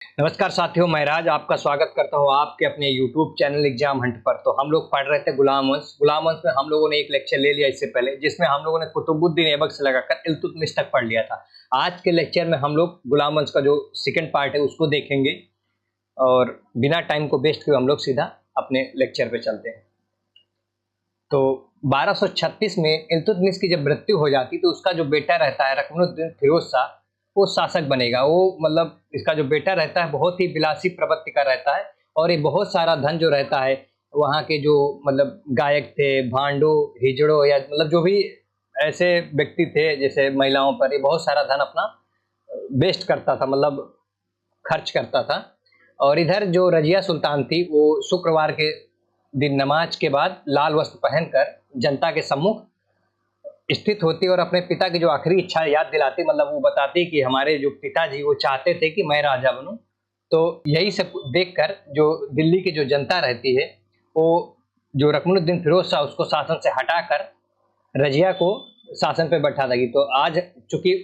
नमस्कार साथियों, मैं राज आपका स्वागत करता हूँ आपके अपने YouTube चैनल एग्जाम हंट पर। तो हम लोग पढ़ रहे थे गुलाम वंश। गुलाम वंश में हम लोगों ने एक लेक्चर ले लिया इससे पहले, जिसमें हम लोगों ने कुतुबुद्दीन ऐबक से लगाकर इल्तुतमिश तक पढ़ लिया था। आज के लेक्चर में हम लोग गुलाम वंश का जो सेकंड पार्ट है उसको देखेंगे और बिना टाइम को वेस्ट किए हम लोग सीधा अपने लेक्चर पे चलते हैं। तो 1236 में इल्तुतमिश की जब मृत्यु हो जाती तो उसका जो बेटा रहता है रुकनुद्दीन फिरोज शाह, वो शासक बनेगा। वो मतलब इसका जो बेटा रहता है बहुत ही विलासी प्रवृत्ति का रहता है और ये बहुत सारा धन जो रहता है वहाँ के जो मतलब गायक थे, भांडो, हिजड़ो या मतलब जो भी ऐसे व्यक्ति थे जैसे महिलाओं पर, ये बहुत सारा धन अपना वेस्ट करता था, मतलब खर्च करता था। और इधर जो रजिया सुल्तान थी वो शुक्रवार के दिन नमाज के बाद लाल वस्त्र पहनकर जनता के सम्मुख स्थित होती और अपने पिता की जो आखिरी इच्छा याद दिलाती, मतलब वो बताती कि हमारे जो पिताजी वो चाहते थे कि मैं राजा बनूं। तो यही सब देखकर जो दिल्ली की जो जनता रहती है वो जो रुकनुद्दीन फिरोज शाह उसको शासन से हटाकर रजिया को शासन पे बैठा देगी। तो आज चूंकि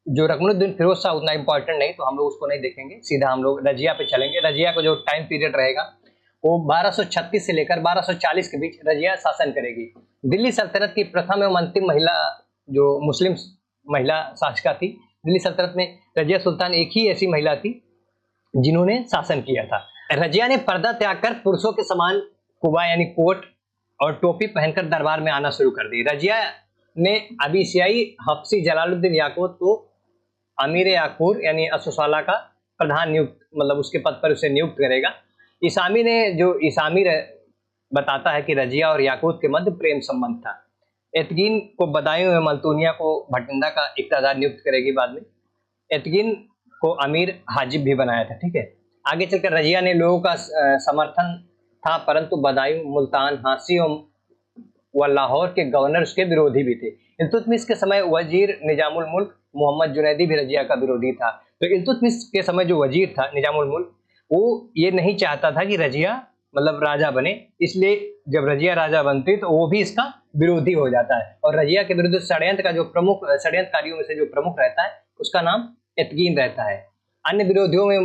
जो रुकनुद्दीन फिरोज शाह उतना इंपॉर्टेंट नहीं, तो हम लोग उसको नहीं देखेंगे, सीधा हम लोग रजिया पे चलेंगे। रजिया का जो टाइम पीरियड रहेगा वो 1236 से लेकर 1240 के बीच रजिया शासन करेगी। दिल्ली सल्तनत की प्रथम एवं अंतिम महिला जो मुस्लिम महिला शासिका थी दिल्ली सल्तनत में, रजिया सुल्तान एक ही ऐसी महिला थी जिन्होंने शासन किया था। रजिया ने पर्दा त्याग कर पुरुषों के समान कुबा यानी कोट और टोपी पहनकर दरबार में आना शुरू कर दी। रजिया ने अबीसियाई हफ्सी जलालुद्दीन याकूत को अमीर याकूर यानी असुसाला का प्रधान नियुक्त, मतलब उसके पद पर उसे नियुक्त करेगा। इसामी ने जो इसामी बताता है कि रजिया और याकूत के मध्य प्रेम संबंध था। एतगीन को बदायूं एवं अल्तुनिया को भटिंडा का इक्तादार नियुक्त करेगी बाद में। एतगीन को अमीर हाजिब भी बनाया था। ठीक है, आगे चलकर रजिया ने लोगों का समर्थन था, परंतु बदायूं, मुल्तान, हांसी व लाहौर के गवर्नर उसके विरोधी भी थे। इल्तुतमिश के समय वजीर निजामुल मुल्क मोहम्मद जुनैदी भी रजिया का विरोधी था। तो इल्तुतमिश के समय जो वजीर था निजामुल मुल्क, वो ये नहीं चाहता था कि रजिया मतलब राजा बने, इसलिए जब रजिया राजा बनती तो वो भी इसका विरोधी हो जाता है। और रजिया के विरुद्ध षड्यंत्र का जो प्रमुख षड्यंत्रकारियों में से जो प्रमुख रहता है उसका नाम एतगीन रहता है। अन्य विरोधियों में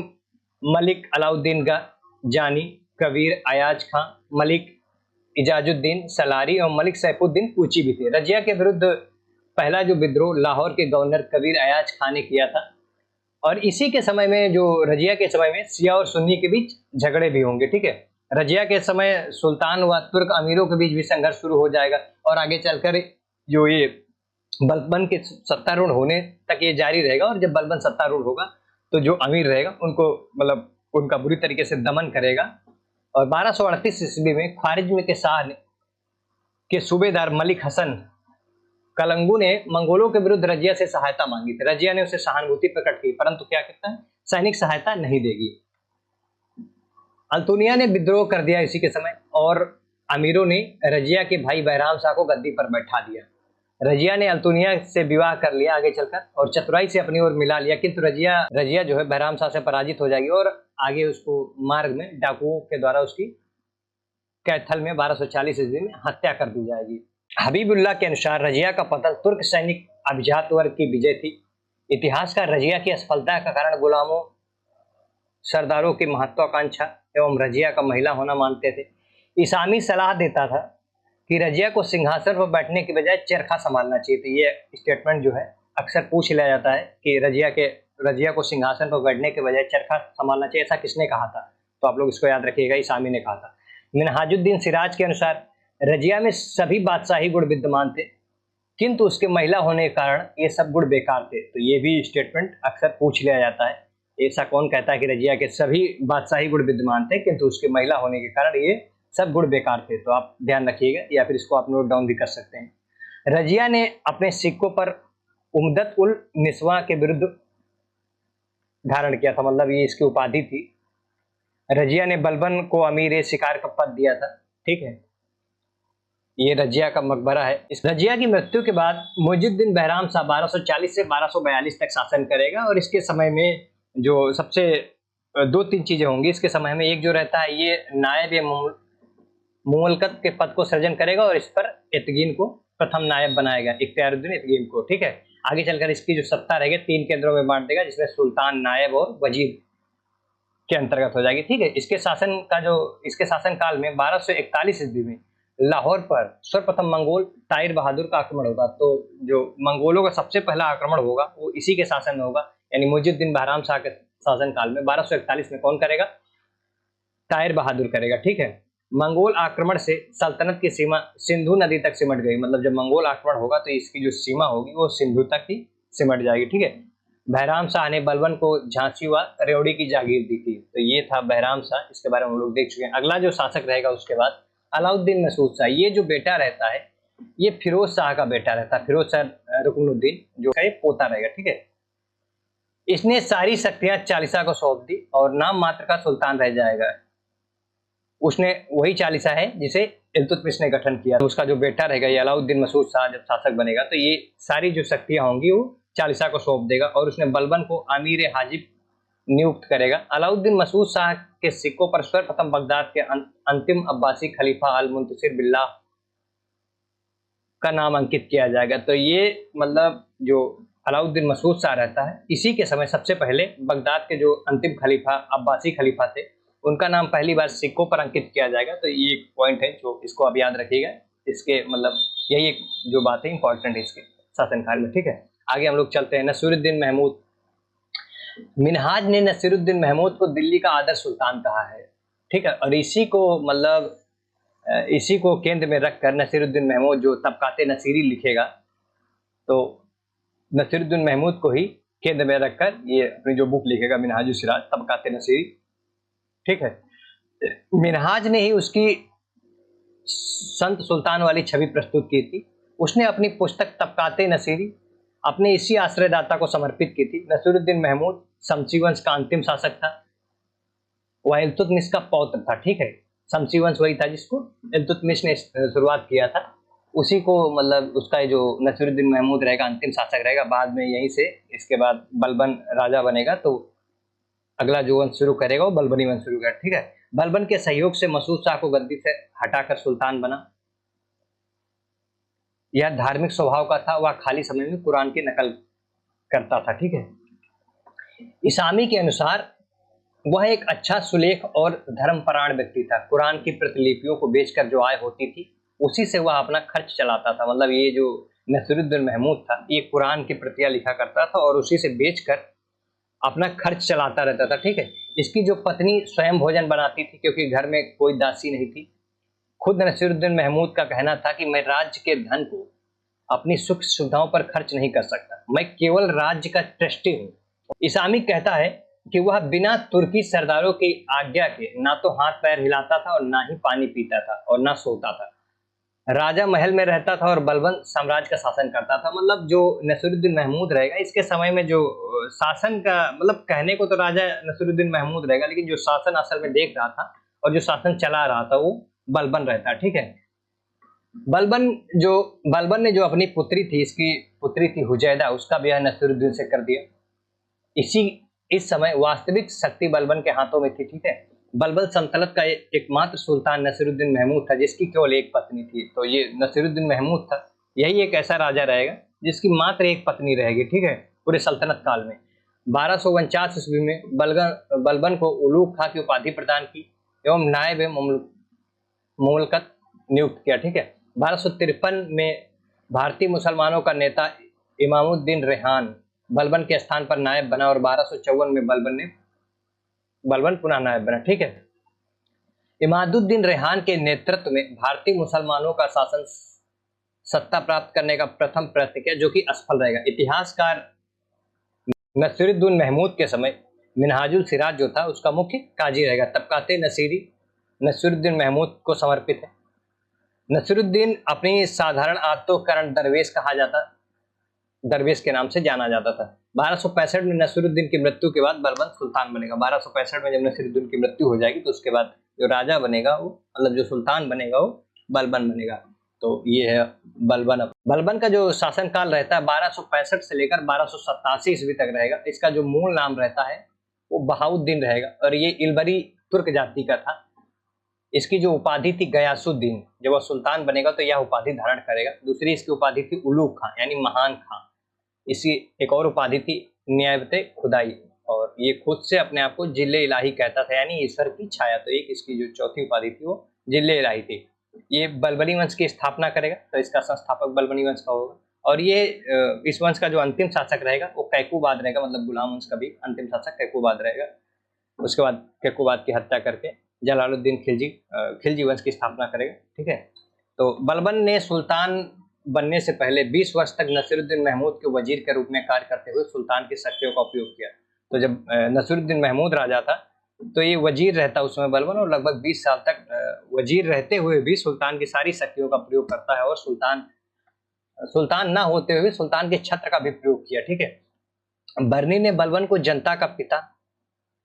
मलिक अलाउद्दीन जानी, कबीर अयाज खां, मलिक इजाजुद्दीन सलारी और मलिक सैफुद्दीन कूची भी थे। रजिया के विरुद्ध पहला जो विद्रोह लाहौर के गवर्नर कबीर अयाज खान ने किया था। और इसी के समय में जो रजिया के समय में शिया और सुन्नी के बीच झगड़े भी होंगे। ठीक है, रजिया के समय सुल्तान व तुर्क अमीरों के बीच भी संघर्ष शुरू हो जाएगा और आगे चलकर जो ये बलबन के सत्तारूढ़ होने तक ये जारी रहेगा। और जब बलबन सत्तारूढ़ होगा तो जो अमीर रहेगा उनको मतलब उनका बुरी तरीके से दमन करेगा। और 1238 ईस्वी में ख्वारिज्म के शाह के सूबेदार मलिक हसन कलंगू ने मंगोलों के विरुद्ध रजिया से सहायता मांगी थी। रजिया ने उसे सहानुभूति प्रकट की, परंतु क्या कहता है, सैनिक सहायता नहीं देगी। अल्तुनिया ने विद्रोह कर दिया इसी के समय और अमीरों ने रजिया के भाई बहराम शाह को गद्दी पर बैठा दिया। रजिया ने अल्तुनिया से विवाह कर लिया आगे चलकर और चतुराई से अपनी ओर मिला लिया, किंतु रजिया जो है बहराम शाह से पराजित हो जाएगी और आगे उसको मार्ग में डाकुओं के द्वारा उसकी कैथल में 1240 ईस्वी में हत्या कर दी जाएगी। हबीबुल्लाह के अनुसार रजिया का पतन तुर्क सैनिक अभिजात वर्ग की विजय थी। इतिहासकार रजिया की असफलता का कारण गुलामों, सरदारों की महत्वाकांक्षा एवं रजिया का महिला होना मानते थे। इसामी सलाह देता था कि रजिया को सिंहासन पर बैठने की बजाय चरखा संभालना चाहिए। तो ये स्टेटमेंट जो है अक्सर पूछ लिया जाता है कि रजिया को सिंहासन पर बैठने के बजाय चरखा संभालना चाहिए, ऐसा किसने कहा था? तो आप लोग इसको याद रखिएगा, इसामी ने कहा था। मिनहाजुद्दीन सिराज के अनुसार रजिया में सभी बादशाही गुण विद्यमान थे, किंतु उसके महिला होने के कारण ये सब गुण बेकार थे। तो ये भी स्टेटमेंट अक्सर पूछ लिया जाता है, ऐसा कौन कहता है कि रजिया के सभी बादशाही गुण विद्यमान थे किंतु उसके महिला होने के कारण ये सब गुण बेकार थे? तो आप ध्यान रखिएगा, या फिर इसको आप नोट डाउन भी कर सकते हैं। रजिया ने अपने सिक्कों पर उम्दत उल निस्वा के विरुद्ध धारण किया था, मतलब ये इसकी उपाधि थी। रजिया ने बलबन को अमीर शिकार का पद दिया था। ठीक है, ये रजिया का मकबरा है। इस रजिया की मृत्यु के बाद मुइजुद्दीन बहराम शाह 1240 से 1242 तक शासन करेगा और इसके समय में जो सबसे दो तीन चीजें होंगी इसके समय में। एक जो रहता है ये नायब मुमलकत के पद को सृजन करेगा और इस पर एतगीन को प्रथम नायब बनाएगा, इख्तियारुद्दीन एतगीन को। ठीक है, आगे चलकर इसकी जो सत्ता रहेगी 3 केंद्रों में बांट देगा, जिसमें सुल्तान, नायब और वजीर के अंतर्गत हो जाएगी। ठीक है, इसके शासन काल में 1241 ईस्वी में लाहौर पर सर्वप्रथम मंगोल ताहिर बहादुर का आक्रमण होगा। तो जो मंगोलों का सबसे पहला आक्रमण होगा वो इसी के शासन में होगा, यानी मुइजुद्दीन बहराम शाह के शासन काल में 1241 में कौन करेगा? ताहिर बहादुर करेगा। ठीक है, मंगोल आक्रमण से सल्तनत की सीमा सिंधु नदी तक सिमट गई। मतलब जब मंगोल आक्रमण होगा तो इसकी जो सीमा होगी वो सिंधु तक ही सिमट जाएगी। ठीक है, बहराम शाह ने बलबन को झांसी व रेवड़ी की जागीर दी थी। तो ये था बहराम शाह, इसके बारे में हम लोग देख चुके हैं। अगला जो शासक रहेगा उसके बाद अलाउद्दीन मसूद शाह। ये जो बेटा रहता है ये फिरोज शाह का बेटा रहता है, फिरोज शाह रुकनुद्दीन, जो है पोता रहेगा। ठीक है, इसने सारी शक्तियां चालीसा को सौंप दी और नाम मात्र का सुल्तान रह जाएगा। उसने वही चालीसा है जिसे इल्तुतमिश ने गठन किया। तो उसका जो बेटा रहेगा ये अलाउद्दीन मसूद शाह जब शासक बनेगा तो ये सारी जो शक्तियां होंगी वो चालीसा को सौंप देगा और उसने बलबन को अमीर हाजिब नियुक्त करेगा। अलाउद्दीन मसूद शाह के सिक्कों पर सर्वप्रथम बगदाद के अंतिम अब्बासी खलीफा अल मुंतसिर बिल्लाह का नाम अंकित किया जाएगा। तो ये मतलब जो अलाउद्दीन मसूद शाह रहता है इसी के समय सबसे पहले बगदाद के जो अंतिम खलीफा अब्बासी खलीफा थे उनका नाम पहली बार सिक्कों पर अंकित किया जाएगा। तो ये एक पॉइंट है जो इसको आप याद रखिएगा। इसके मतलब यही एक जो बात है इंपॉर्टेंट है इसके शासनकाल में। ठीक है, आगे हम लोग चलते हैं। नसीरुद्दीन महमूद। मिनहाज ने नसीरुद्दीन महमूद को दिल्ली का आदर्श सुल्तान कहा है। ठीक है, और इसी को केंद्र में रखकर नसीरुद्दीन महमूद जो तबकाते नसीरी लिखेगा तो नसीरुद्दीन महमूद को ही केंद्र में रखकर ये अपनी जो बुक लिखेगा मिनहाजुस सिराज तबकाते नसीरी। ठीक है, मिनहाज ने ही उसकी संत सुल्तान वाली छवि प्रस्तुत की थी। उसने अपनी पुस्तक तबकाते नसीरी अपने इसी आश्रयदाता को समर्पित की थी। नसीरुद्दीन महमूद शमसी वंश का अंतिम शासक था, वह इल्तुतमिश का पौत्र था। ठीक है, शमसी वंश वही था जिसको इल्तुतमिश ने शुरुआत किया था, उसी को मतलब उसका जो नसीरुद्दीन महमूद रहेगा अंतिम शासक रहेगा। बाद में यहीं से इसके बाद बलबन राजा बनेगा तो अगला जो वंश शुरू करेगा वो बलबनी वंश शुरू करेगा। ठीक है, बलबन के सहयोग से मसूद शाह को गद्दी से हटाकर सुल्तान बना। यह धार्मिक स्वभाव का था, वह खाली समय में कुरान की नकल करता था। ठीक है, इसामी के अनुसार वह एक अच्छा सुलेख और धर्मपरायण व्यक्ति था। कुरान की प्रतिलिपियों को बेचकर जो आय होती थी उसी से वह अपना खर्च चलाता था। मतलब ये जो नसीरुद्दीन महमूद था ये कुरान की प्रतियां लिखा करता था और उसी से बेचकर अपना खर्च चलाता रहता था। ठीक है, इसकी जो पत्नी स्वयं भोजन बनाती थी क्योंकि घर में कोई दासी नहीं थी। खुद नसीरुद्दीन महमूद का कहना था कि मैं राज्य के धन को अपनी सुख सुविधाओं पर खर्च नहीं कर सकता, मैं केवल राज्य का ट्रस्टी हूँ। इसामी कहता है कि वह बिना तुर्की सरदारों की आज्ञा के ना तो हाथ पैर हिलाता था और ना ही पानी पीता था और ना सोता था। राजा महल में रहता था और बलबन साम्राज्य का शासन करता था। मतलब जो नसीरुद्दीन महमूद रहेगा इसके समय में जो शासन का मतलब कहने को तो राजा नसीरुद्दीन महमूद रहेगा, लेकिन जो शासन असल में देख रहा था और जो शासन चला रहा था वो बलबन रहता। ठीक है, बलबन ने जो अपनी पुत्री थी, इसकी पुत्री थी हुजैदा, उसका ब्याह नसीरुद्दीन से कर दिया। इस समय वास्तविक शक्ति बलबन के हाथों में थी। ठीक है, बलबन सल्तनत का एकमात्र सुल्तान नसीरुद्दीन महमूद था जिसकी केवल एक पत्नी थी। तो ये नसीरुद्दीन महमूद था, यही एक ऐसा राजा रहेगा जिसकी मात्र एक पत्नी रहेगी। ठीक है, पूरे सल्तनत काल में 1249 ईस्वी में बलबन को उलूग खां की उपाधि प्रदान की एवं नायब मुमलकत नियुक्त किया। ठीक है, 1253 में भारतीय मुसलमानों का नेता इमामुद्दीन रेहान बलबन के स्थान पर नायब बना और 1254 में बलबन पुनः नायब बना। ठीक है, इमादुद्दीन रेहान के नेतृत्व में भारतीय मुसलमानों का शासन सत्ता प्राप्त करने का प्रथम प्रयत्न किया जो कि असफल रहेगा। इतिहासकार नसीरुद्दीन महमूद के समय मिनहाजुल सिराज जो था उसका मुख्य काजी रहेगा। तबकाते नसीरी नसीरुद्दीन महमूद को समर्पित है। नसीरुद्दीन अपनी साधारण आदतों के कारण दरवेश के नाम से जाना जाता था। 1265 में नसीरुद्दीन की मृत्यु के बाद बलबन सुल्तान बनेगा। 1265 में जब नसीरुद्दीन की मृत्यु हो जाएगी तो उसके बाद जो राजा बनेगा वो मतलब जो सुल्तान बनेगा वो बलबन बनेगा। तो ये है बलबन का जो शासनकाल रहता है 1265 से लेकर 1287 ईस्वी तक रहेगा। इसका जो मूल नाम रहता है वो बहाउद्दीन रहेगा और ये इलबरी तुर्क जाति का था। इसकी जो उपाधि थी गयासुद्दीन, जब वह सुल्तान बनेगा तो यह उपाधि धारण करेगा। दूसरी इसकी उपाधि थी उलूग खां यानी महान खां। इसकी एक और उपाधि थी नियाबते खुदाई और ये खुद से अपने आप को जिल्ले इलाही कहता था, यानी ईश्वर की छाया। तो एक इसकी जो चौथी उपाधि थी वो जिल्ले इलाही थी। ये बलबनी वंश की स्थापना करेगा, तो इसका संस्थापक बलबनी वंश का होगा। और ये इस वंश का जो अंतिम शासक रहेगा वो कैकुबाद रहेगा, मतलब गुलाम वंश का भी अंतिम शासक कैकुबाद रहेगा। उसके बाद कैकुबाद की हत्या करके जलालुद्दीन खिलजी वंश की स्थापना करेगा। ठीक है, तो बलबन ने सुल्तान बनने से पहले 20 वर्ष तक नसीरुद्दीन महमूद के वजीर के रूप में कार्य करते हुए सुल्तान की शक्तियों का उपयोग किया। तो जब नसीरुद्दीन महमूद राजा था तो ये वजीर रहता उस समय बलबन, और लगभग 20 साल तक वजीर रहते हुए भी सुल्तान की सारी शक्तियों का प्रयोग करता है, और सुल्तान ना होते हुए सुल्तान के छत्र का भी प्रयोग किया। ठीक है, बर्नी ने बलबन को जनता का पिता,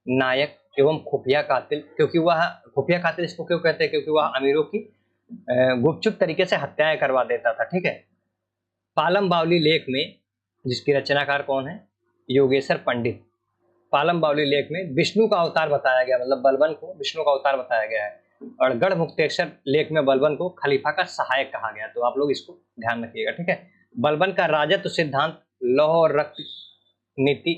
नायक एवं खुफिया कातिल, क्योंकि वह खुफिया कातिल इसको क्यों कहते हैं, क्योंकि वह अमीरों की गुपचुप तरीके से हत्याएं करवा देता था। ठीक है, पालम बावली लेख में, जिसकी रचनाकार कौन है, योगेश्वर पंडित। पालम बावली लेख में विष्णु का अवतार बताया गया, मतलब बलबन को विष्णु का अवतार बताया गया है। और गढ़ मुक्तेश्वर लेख में बलबन को खलीफा का सहायक कहा गया। तो आप लोग इसको ध्यान रखिएगा। ठीक है, बलबन का राजत्व सिद्धांत लौह और रक्त नीति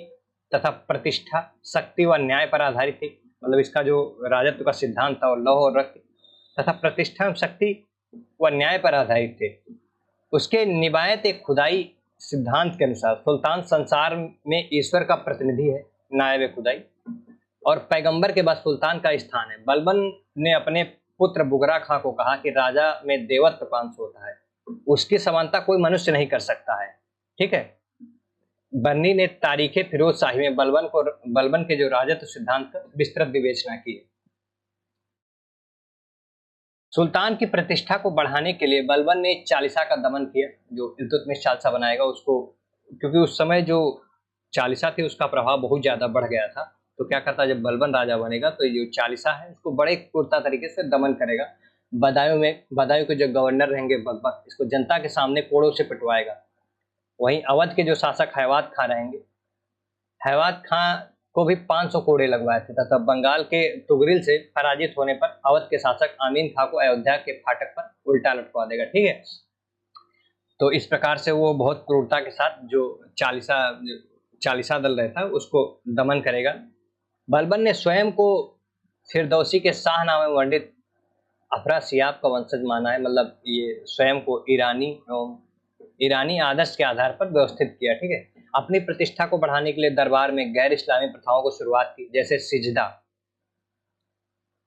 तथा प्रतिष्ठा, शक्ति व न्याय पर आधारित थी। मतलब इसका जो राजत्व का सिद्धांत था वो लौह और रक्त तथा प्रतिष्ठा, शक्ति व न्याय पर आधारित थे। उसके निबायत एक खुदाई सिद्धांत के अनुसार सुल्तान संसार में ईश्वर का प्रतिनिधि है, नायब खुदाई, और पैगंबर के बाद सुल्तान का स्थान है। बलबन ने अपने पुत्र बुगरा खां को कहा कि राजा में देवत्व का अंश होता है, उसकी समानता कोई मनुष्य नहीं कर सकता है। ठीक है, बर्नी ने तारीखे फिरोज शाही में बलबन के जो राजत्व सिद्धांत का विस्तृत विवेचना की है। सुल्तान की प्रतिष्ठा को बढ़ाने के लिए बलबन ने चालीसा का दमन किया, जो इल्तुतमिश चालीसा बनाएगा उसको, क्योंकि उस समय जो चालीसा थी उसका प्रभाव बहुत ज्यादा बढ़ गया था। तो क्या करता, जब बलबन राजा बनेगा तो ये जो चालीसा है उसको बड़े क्रूरता तरीके से दमन करेगा। बदायूं के जो गवर्नर रहेंगे बकबक, इसको जनता के सामने कोड़ों से पिटवाएगा। वहीं अवध के जो शासक हैवात खां रहेंगे, हैवात खां को भी 500 कोड़े लगवाए थे, तथा बंगाल के तुगरिल से पराजित होने पर अवध के शासक आमीन खां को अयोध्या के फाटक पर उल्टा लटका देगा। ठीक है, तो इस प्रकार से वो बहुत क्रूरता के साथ जो चालीसा दल रहता है उसको दमन करेगा। बलबन ने स्वयं को फिरदौसी के शाह नाम में वर्णित अफरासियाब का वंशज माना है, मतलब ये स्वयं को ईरानी आदर्श के आधार पर व्यवस्थित किया। ठीक है, अपनी प्रतिष्ठा को बढ़ाने के लिए दरबार में गैर इस्लामी प्रथाओं को शुरुआत की, जैसे सिजदा,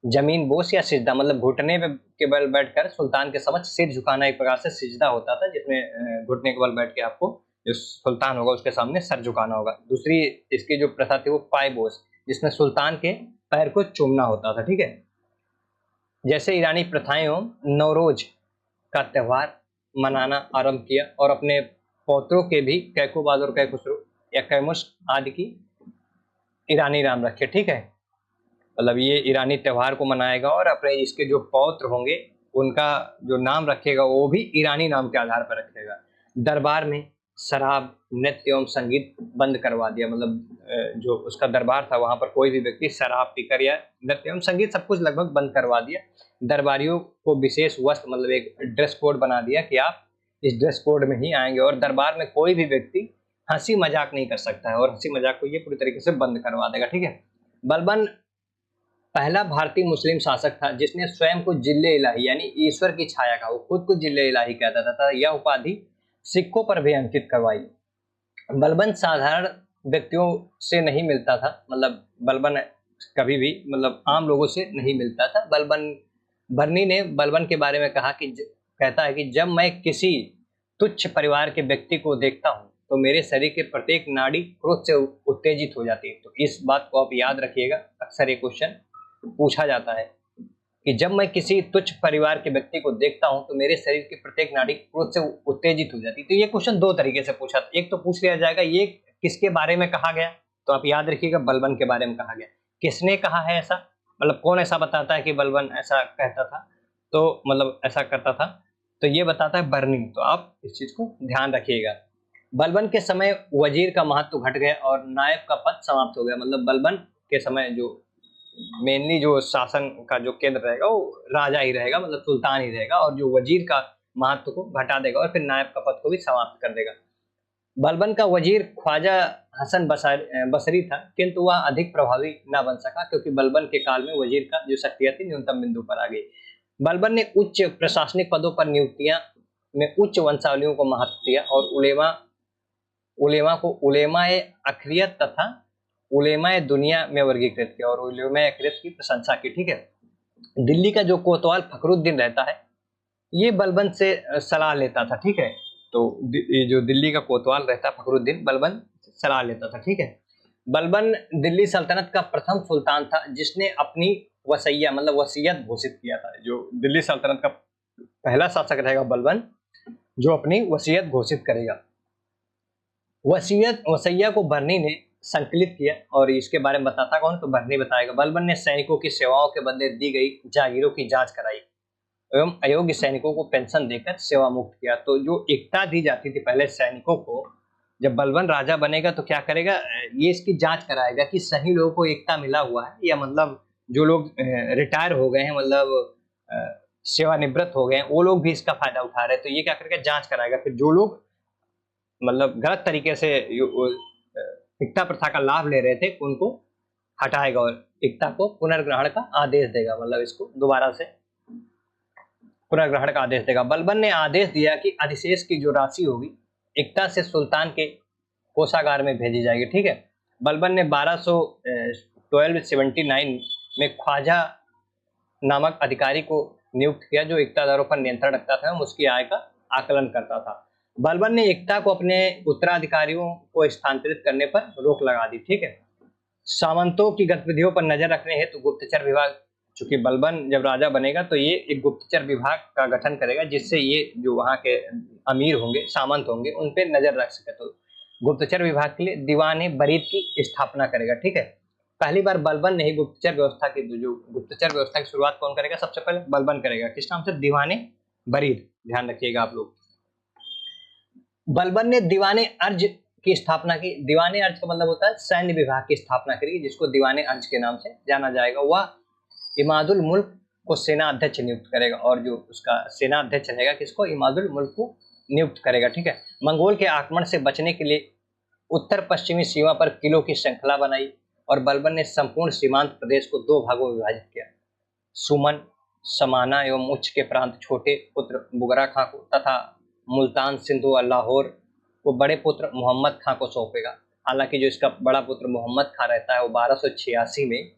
जमीन बोस या सिजदा, मतलब घुटने पे के बल बैठकर सुल्तान के समक्ष सिर झुकाना, एक प्रकार से सिजदा होता था, जिसमें घुटने के बल बैठ के आपको जो सुल्तान होगा उसके सामने सर झुकाना होगा। दूसरी इसकी जो प्रथा थी वो पाय बोस, जिसमें सुल्तान के पैर को चूमना होता था। ठीक है, जैसे ईरानी प्रथाएं हो, नवरोज का त्यौहार मनाना आरंभ किया, और अपने पौत्रों के भी कैकुबाद और कैखुसरो या कैमुश आदि की ईरानी नाम रखे। ठीक है, मतलब ये ईरानी त्यौहार को मनाएगा और अपने इसके जो पौत्र होंगे उनका जो नाम रखेगा वो भी ईरानी नाम के आधार पर रखेगा। दरबार में शराब, नृत्य एवं संगीत बंद करवा दिया, मतलब जो उसका दरबार था वहां पर कोई भी व्यक्ति शराब पीकर या नृत्य एवं संगीत सब कुछ लगभग बंद करवा दिया। दरबारियों को विशेष वस्त्र, मतलब एक ड्रेस कोड बना दिया कि आप इस ड्रेस कोड में ही आएंगे, और दरबार में कोई भी व्यक्ति हंसी मजाक नहीं कर सकता है, और हंसी मजाक को ये पूरी तरीके से बंद करवा देगा। ठीक है, बलबन पहला भारतीय मुस्लिम शासक था जिसने स्वयं को जिल्ले इलाही यानी ईश्वर की छाया का, वो खुद को जिल्ले इलाही कहता था। यह उपाधि सिक्कों पर भी अंकित करवाई। बलबन साधारण व्यक्तियों से नहीं मिलता था, मतलब बलबन कभी भी मतलब आम लोगों से नहीं मिलता था। बर्नी ने बलबन के बारे में कहता है कि जब मैं किसी तुच्छ परिवार के व्यक्ति को देखता हूँ तो मेरे शरीर के प्रत्येक नाड़ी क्रोध से उत्तेजित हो जाती है। तो इस बात को आप याद रखिएगा, अक्सर ये क्वेश्चन पूछा जाता है कि जब मैं किसी तुच्छ परिवार के व्यक्ति को देखता हूं तो मेरे शरीर की प्रत्येक नाड़ी क्रोध से उत्तेजित हो जाती है। तो ये क्वेश्चन दो तरीके से पूछा, एक तो पूछ लिया जाएगा ये किसके बारे में कहा गया, तो आप याद रखिएगा बलबन के बारे में कहा गया। किसने कहा है ऐसा, मतलब कौन ऐसा बताता है कि बलबन ऐसा कहता था, तो मतलब ऐसा करता था, तो ये बताता है बर्नी। तो आप इस चीज को ध्यान रखिएगा। बलबन के समय वजीर का महत्व घट गया और नायब का पद समाप्त हो गया, मतलब बलबन के समय जो मेनली जो शासन का जो केंद्र रहेगा वो राजा ही रहेगा, मतलब सुल्तान ही रहेगा, और जो वजीर का महत्व को घटा देगा और फिर नायब का पद को भी समाप्त कर देगा। बलबन का वजीर ख्वाजा हसन बसरी था, किंतु वह अधिक प्रभावी न बन सका क्योंकि बलबन के काल में वजीर का जो शक्तियां थी न्यूनतम बिंदु पर आ गई। बलबन ने उच्च प्रशासनिक पदों पर नियुक्तियां में उच्च वंशावलियों को महत्व दिया और उलेमा उलेमा को उलेमाए अखरियत तथा उलेमाए दुनिया में वर्गीकृत किया और उलेमाए अखरियत की प्रशंसा की। ठीक है, दिल्ली का जो कोतवाल फखरुद्दीन रहता है, ये बलबन से सलाह लेता था। ठीक है, तो ये जो दिल्ली का कोतवाल रहता है फखरुद्दीन, बलबन सलाह लेता था। ठीक है, बलबन दिल्ली सल्तनत का प्रथम सुल्तान था जिसने अपनी वसैया मतलब वसीयत घोषित किया था। जो दिल्ली सल्तनत का पहला शासक रहेगा बलबन, जो अपनी वसीयत घोषित करेगा। वसैया को बर्नी ने संकलित किया और इसके बारे में बताता कौन, तो बर्नी बताएगा। बलबन ने सैनिकों की सेवाओं के बदले दी गई जागीरों की जांच कराई एवं अयोग्य सैनिकों को पेंशन देकर सेवा मुक्त किया। तो जो एकता दी जाती थी पहले सैनिकों को, जब बलबन राजा बनेगा तो क्या करेगा, ये इसकी जांच कराएगा कि सही लोगों को एकता मिला हुआ है या मतलब जो लोग रिटायर हो गए हैं, मतलब सेवानिवृत्त हो गए हैं, वो लोग भी इसका फायदा उठा रहे हैं। तो ये क्या करेगा, जांच कराएगा। फिर जो लोग मतलब गलत तरीके से एकता प्रथा का लाभ ले रहे थे उनको हटाएगा और एकता को पुनर्ग्रहण का आदेश देगा, मतलब इसको दोबारा से पुनर्ग्रहण का आदेश देगा। बलबन ने आदेश दिया कि अधिशेष की जो राशि होगी एकता से सुल्तान के कोषागार में भेजी जाएगी। ठीक है, बलबन ने 1279 में ख्वाजा नामक अधिकारी को नियुक्त किया जो एकता दरों पर नियंत्रण रखता था, उसकी आय का आकलन करता था। बलबन ने एकता को अपने उत्तराधिकारियों को स्थानांतरित करने पर रोक लगा दी। ठीक है, सामंतों की गतिविधियों पर नजर रखने हेतु गुप्तचर विभाग, चूंकि बलबन जब राजा बनेगा तो ये एक गुप्तचर विभाग का गठन करेगा जिससे ये जो वहां के अमीर होंगे, सामंत होंगे, उन पे नजर रख सके। तो गुप्तचर विभाग के लिए दीवाने बरीद की स्थापना करेगा। ठीक है, पहली बार बलबन ने ही गुप्तचर व्यवस्था की जो गुप्तचर व्यवस्था की शुरुआत कौन करेगा, सबसे पहले बलबन करेगा। किस नाम से, दीवाने बरीद, ध्यान रखिएगा आप लोग। बलबन ने दीवाने अर्ज की स्थापना की। दीवाने अर्ज का मतलब होता है सैन्य विभाग की स्थापना करी जिसको दीवाने अर्ज के नाम से जाना जाएगा। वह इमादुल मुल्क को सेना अध्यक्ष नियुक्त करेगा और जो उसका सेना अध्यक्ष रहेगा किसको, इमादुल मुल्क को नियुक्त करेगा। ठीक है, मंगोल के आक्रमण से बचने के लिए उत्तर पश्चिमी सीमा पर किलों की श्रृंखला बनाई और बलबन ने संपूर्ण सीमांत प्रदेश को दो भागों में विभाजित किया। सुमन, समाना एवं उच्च के प्रांत छोटे पुत्र बुगरा खां को तथा मुल्तान, सिंधु और लाहौर को बड़े पुत्र मोहम्मद खां को सौंपेगा। हालांकि जो इसका बड़ा पुत्र मोहम्मद खां रहता है वो 1286 में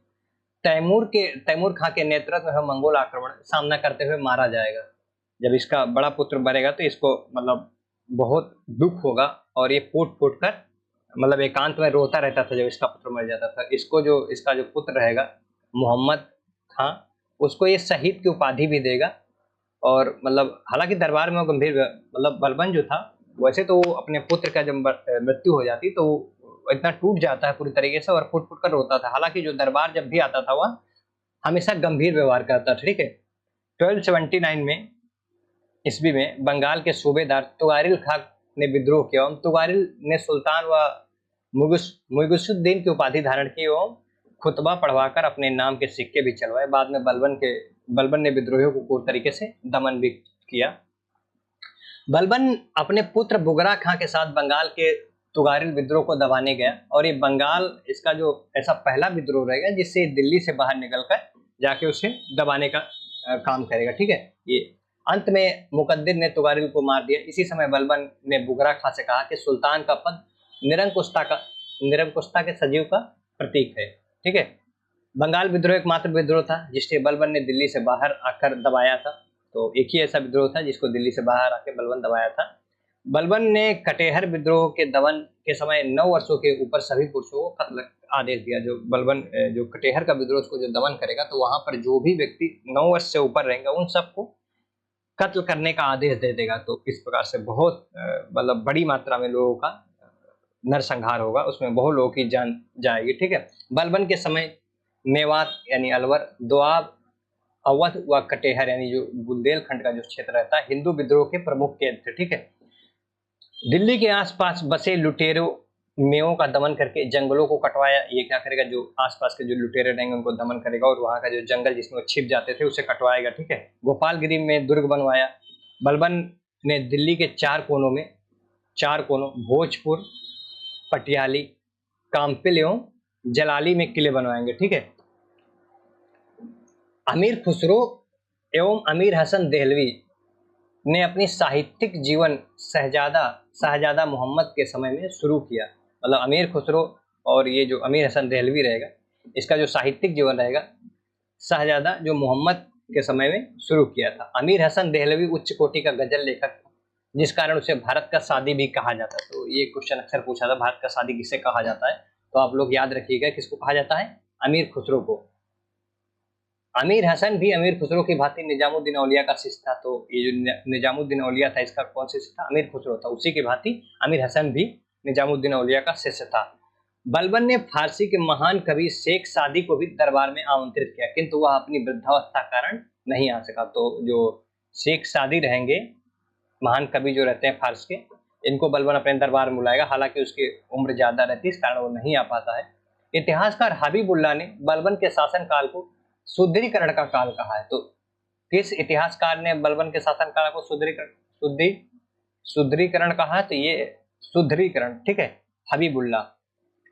तैमूर खां के नेतृत्व में मंगोल आक्रमण सामना करते हुए मारा जाएगा। जब इसका बड़ा पुत्र बनेगा तो इसको मतलब बहुत दुख होगा और ये फूट फूट कर मतलब एकांत में रोता रहता था जब इसका पुत्र मर जाता था। इसको जो इसका जो पुत्र रहेगा मोहम्मद खां, उसको ये शहीद की उपाधि भी देगा। और मतलब हालांकि दरबार में वो गंभीर मतलब बलबन जो था, वैसे तो वो अपने पुत्र का जब मृत्यु हो जाती तो वो इतना टूट जाता है पूरी तरीके से और फुट फुट कर रोता था। हालांकि जो दरबार जब भी आता था वह हमेशा गंभीर व्यवहार करता था। ठीक है, 1279 में ईस्वी में बंगाल के सूबेदार तुगारिल खां ने विद्रोह किया एवं तुगारिल ने सुल्तान व मुइगुसुद्दीन की उपाधि धारण की एवं खुतबा पढ़वाकर अपने नाम के सिक्के भी चलवाए। बाद में बलबन ने विद्रोहियों को पूरी तरीके से दमन भी किया। बलबन अपने पुत्र बुगरा खां के साथ बंगाल के तुगारिल विद्रोह को दबाने गया और ये बंगाल इसका जो ऐसा पहला विद्रोह रहेगा जिससे दिल्ली से बाहर निकलकर जाके उसे दबाने का काम करेगा। ठीक है, ये अंत में मुकद्दर ने तुगारिल को मार दिया। इसी समय बलबन ने बुगरा खां से कहा कि सुल्तान का पद निरंकुशता के सजीव का प्रतीक है। ठीक है, बंगाल विद्रोह एकमात्र विद्रोह था जिससे बलबन ने दिल्ली से बाहर आकर दबाया था। तो एक ही ऐसा विद्रोह था जिसको दिल्ली से बाहर आकर बलबन दबाया था। बलबन ने कटेहर विद्रोह के दमन के समय 9 वर्षों के ऊपर सभी पुरुषों को कत्ल आदेश दिया। जो बलबन जो कटेहर का विद्रोह को जो दमन करेगा तो वहां पर जो भी व्यक्ति 9 वर्ष से ऊपर रहेंगे उन सबको कत्ल करने का आदेश दे देगा। तो इस प्रकार से बहुत मतलब बड़ी मात्रा में लोगों का नरसंहार होगा, उसमें बहुत लोगों की जान जाएगी। ठीक है, बलबन के समय मेवात यानी अलवर, दोआब, अवध व कटेहर यानी जो बुंदेलखंड का जो क्षेत्र रहता है हिंदू विद्रोह के प्रमुख केंद्र थे। ठीक है, दिल्ली के आसपास बसे लुटेरों मेवों का दमन करके जंगलों को कटवाया। ये क्या करेगा, जो आसपास के जो लुटेरे रहेंगे उनको दमन करेगा और वहां का जो जंगल जिसमें वो छिप जाते थे उसे कटवाएगा। ठीक है, गोपालगिरी में दुर्ग बनवाया। बलबन ने दिल्ली के 4 कोनों में चार कोनों भोजपुर, पटियाली, काम्पिल एवं जलाली में किले बनवाएंगे। ठीक है। अमीर खुसरो एवं अमीर हसन देहलवी ने अपनी साहित्यिक जीवन शाहजादा मोहम्मद के समय में शुरू किया। मतलब अमीर खुसरो और ये जो अमीर हसन देहलवी रहेगा, इसका जो साहित्यिक जीवन रहेगा शाहजादा जो मोहम्मद के समय में शुरू किया था। अमीर हसन देहलवी उच्च कोटि का गजल लेखक था, जिस कारण उसे भारत का सादी भी कहा जाता है। तो ये क्वेश्चन अक्सर पूछा था, भारत का सादी किसे कहा जाता है? तो आप लोग याद रखिएगा किसको कहा जाता है, अमीर खुसरो को। अमीर हसन भी अमीर खुसरो की भांति निजामुद्दीन औलिया का शिष्य था। तो ये जो निजामुद्दीन औलिया था, इसका कौन शिष्य था? अमीर खुसरो था। उसी की भांति अमीर हसन भी निजामुद्दीन औलिया का शिष्य था। बलबन ने फारसी के महान कवि शेख सादी को भी दरबार में आमंत्रित किया, किंतु वह अपनी वृद्धावस्था कारण नहीं आ सका। तो जो शेख सादी रहेंगे, महान कवि जो रहते हैं फारस के, इनको बलबन अपने दरबार में बुलाएगा, हालांकि उसकी उम्र ज्यादा रहती है, इस कारण वो नहीं आ पाता है। इतिहासकार हबीबुल्लाह ने बलबन के शासन काल को सुदृढ़ीकरण का काल कहा है। तो किस इतिहासकार ने बलबन के शासन काल को सुदृढ़ीकरण कहा? तो ये सुदृढ़ीकरण, ठीक है, हबीबुल्लाह।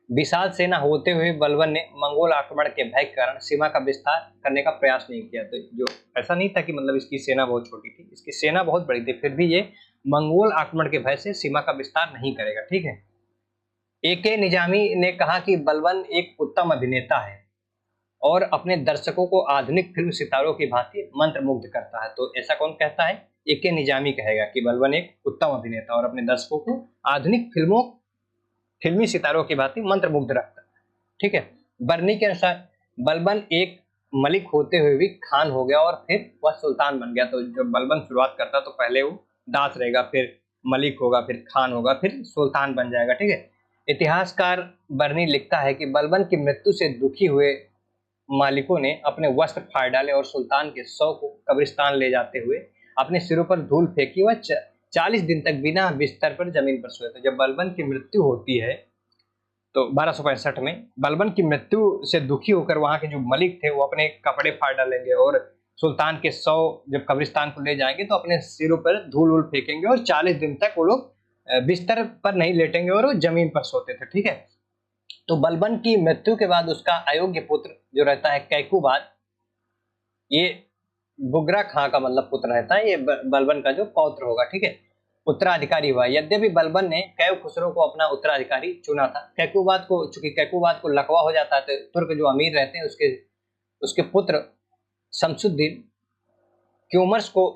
विशाल सेना होते हुए बलबन ने मंगोल आक्रमण के भय के कारण सीमा का विस्तार करने का प्रयास नहीं किया। तो जो ऐसा नहीं था कि मतलब इसकी सेना बहुत छोटी थी, इसकी सेना बहुत बड़ी थी, फिर भी ये मंगोल आक्रमण के भय से सीमा का विस्तार नहीं करेगा। ठीक है। ए.के. निजामी ने कहा कि बलबन एक उत्तम अभिनेता है और अपने दर्शकों को आधुनिक फिल्म सितारों की भांति मंत्रमुग्ध करता है। तो ऐसा कौन कहता है? ए.के. निजामी कहेगा कि बलबन एक उत्तम अभिनेता और अपने दर्शकों को आधुनिक फिल्मी सितारों की भांति मंत्रमुग्ध रखता है। ठीक है। बर्नी के अनुसार बलबन एक मलिक होते हुए भी खान हो गया और फिर वह सुल्तान बन गया। तो जब बलबन शुरुआत करता तो पहले वो दास रहेगा, फिर मलिक होगा, फिर खान होगा, फिर सुल्तान बन जाएगा। ठीक है। इतिहासकार बर्नी लिखता है कि बलबन की मृत्यु से दुखी हुए मालिकों ने अपने वस्त्र फाड़ डाले और सुल्तान के शव को कब्रिस्तान ले जाते हुए अपने सिरों पर धूल फेंकी। वह 40 दिन तक बिना बिस्तर पर जमीन पर सोए। तो जब बलबन की मृत्यु होती है तो 1265 में बलबन की मृत्यु से दुखी होकर वहां के जो मलिक थे वो अपने कपड़े फाड़ डालेंगे और सुल्तान के शव जब कब्रिस्तान को ले जाएंगे तो अपने सिरों पर धूल वूल फेंकेंगे और 40 दिन तक वो लोग बिस्तर पर नहीं लेटेंगे और वो जमीन पर सोते थे। ठीक है। तो बलबन की मृत्यु के बाद उसका अयोग्य पुत्र जो रहता है कैकुबाद, ये बुगरा खां का मतलब पुत्र रहता है, ये बलबन का जो पौत्र होगा। ठीक है। उत्तराधिकारी हुआ। यद्यपि बलबन ने कैव खुसरो को अपना उत्तराधिकारी चुना था, कैकुबाद को, चूंकि कैकुबाद को लकवा हो जाता है तो तुर्क जो अमीर रहते हैं उसके पुत्र शमसुद्दीन क्यूमर्स को,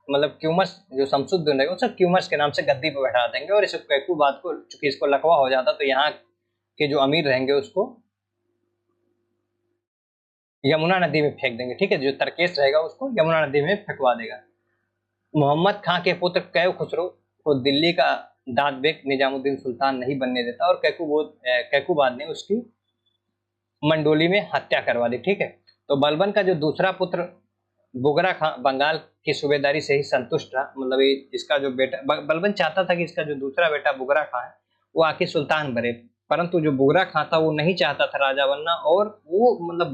मतलब क्यूमर्स जो शमसुद्दीन रहेगा उसे क्यूमर्स के नाम से गद्दी पर बैठा देंगे और इस कैकुबाद को, चूंकि इसको लकवा हो जाता तो यहाँ के जो अमीर रहेंगे उसको यमुना नदी में फेंक देंगे। ठीक है। जो तरकेश रहेगा उसको यमुना नदी में फेंकवा देगा। मोहम्मद खां के पुत्र कैव खुसरो को दिल्ली का दाद बेग निजामुद्दीन सुल्तान नहीं बनने देता और कैकुबाद ने उसकी मंडोली में हत्या करवा दी। ठीक है। तो बलबन का जो दूसरा पुत्र बुगरा खां बंगाल की सूबेदारी से ही संतुष्ट रहा। मतलब इसका जो बेटा, बलबन चाहता था कि इसका जो दूसरा बेटा बुगरा खां है वो आके सुल्तान बने, परंतु जो बुगरा खां था वो नहीं चाहता था राजा बनना और वो मतलब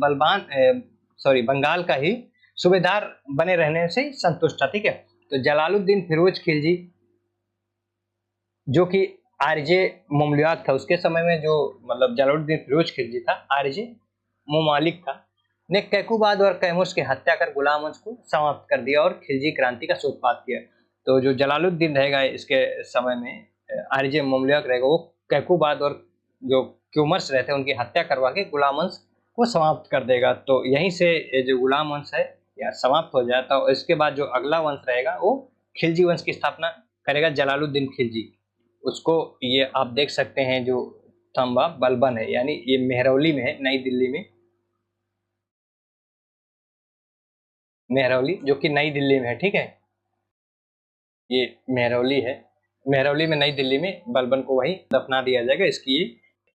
बंगाल का ही सूबेदार बने रहने से संतुष्ट था। ठीक है। तो जलालुद्दीन फिरोज खिलजी जो कि आरजे ममलुआत था, उसके समय में जो मतलब जलालुद्दीन फिरोज खिलजी था, आरजे ममालिक था, ने कैकुबाद और कैमुर्स की हत्या कर गुलाम वंश को समाप्त कर दिया और खिलजी क्रांति का सूत्रपात किया। तो जो जलालुद्दीन रहेगा इसके समय में, आरजे ममलुआत रहेगा, वो कैकुबाद और जो क्यूमर्स रहते हैं उनकी हत्या करवा के गुलाम वंश को समाप्त कर देगा। तो यहीं से जो गुलाम वंश है या समाप्त हो जाता है। इसके बाद जो अगला वंश रहेगा वो खिलजी वंश की स्थापना करेगा जलालुद्दीन खिलजी। उसको ये आप देख सकते हैं जो थंबा बलबन है, यानी ये मेहरौली में है, नई दिल्ली में, मेहरौली जो कि नई दिल्ली में है। ठीक है। ये मेहरौली है, मेहरौली में नई दिल्ली में बलबन को वहीं दफना दिया जाएगा। इसकी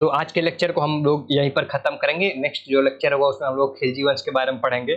तो आज के लेक्चर को हम लोग यहीं पर खत्म करेंगे। नेक्स्ट जो लेक्चर होगा उसमें हम लोग खिलजी वंश के बारे में पढ़ेंगे।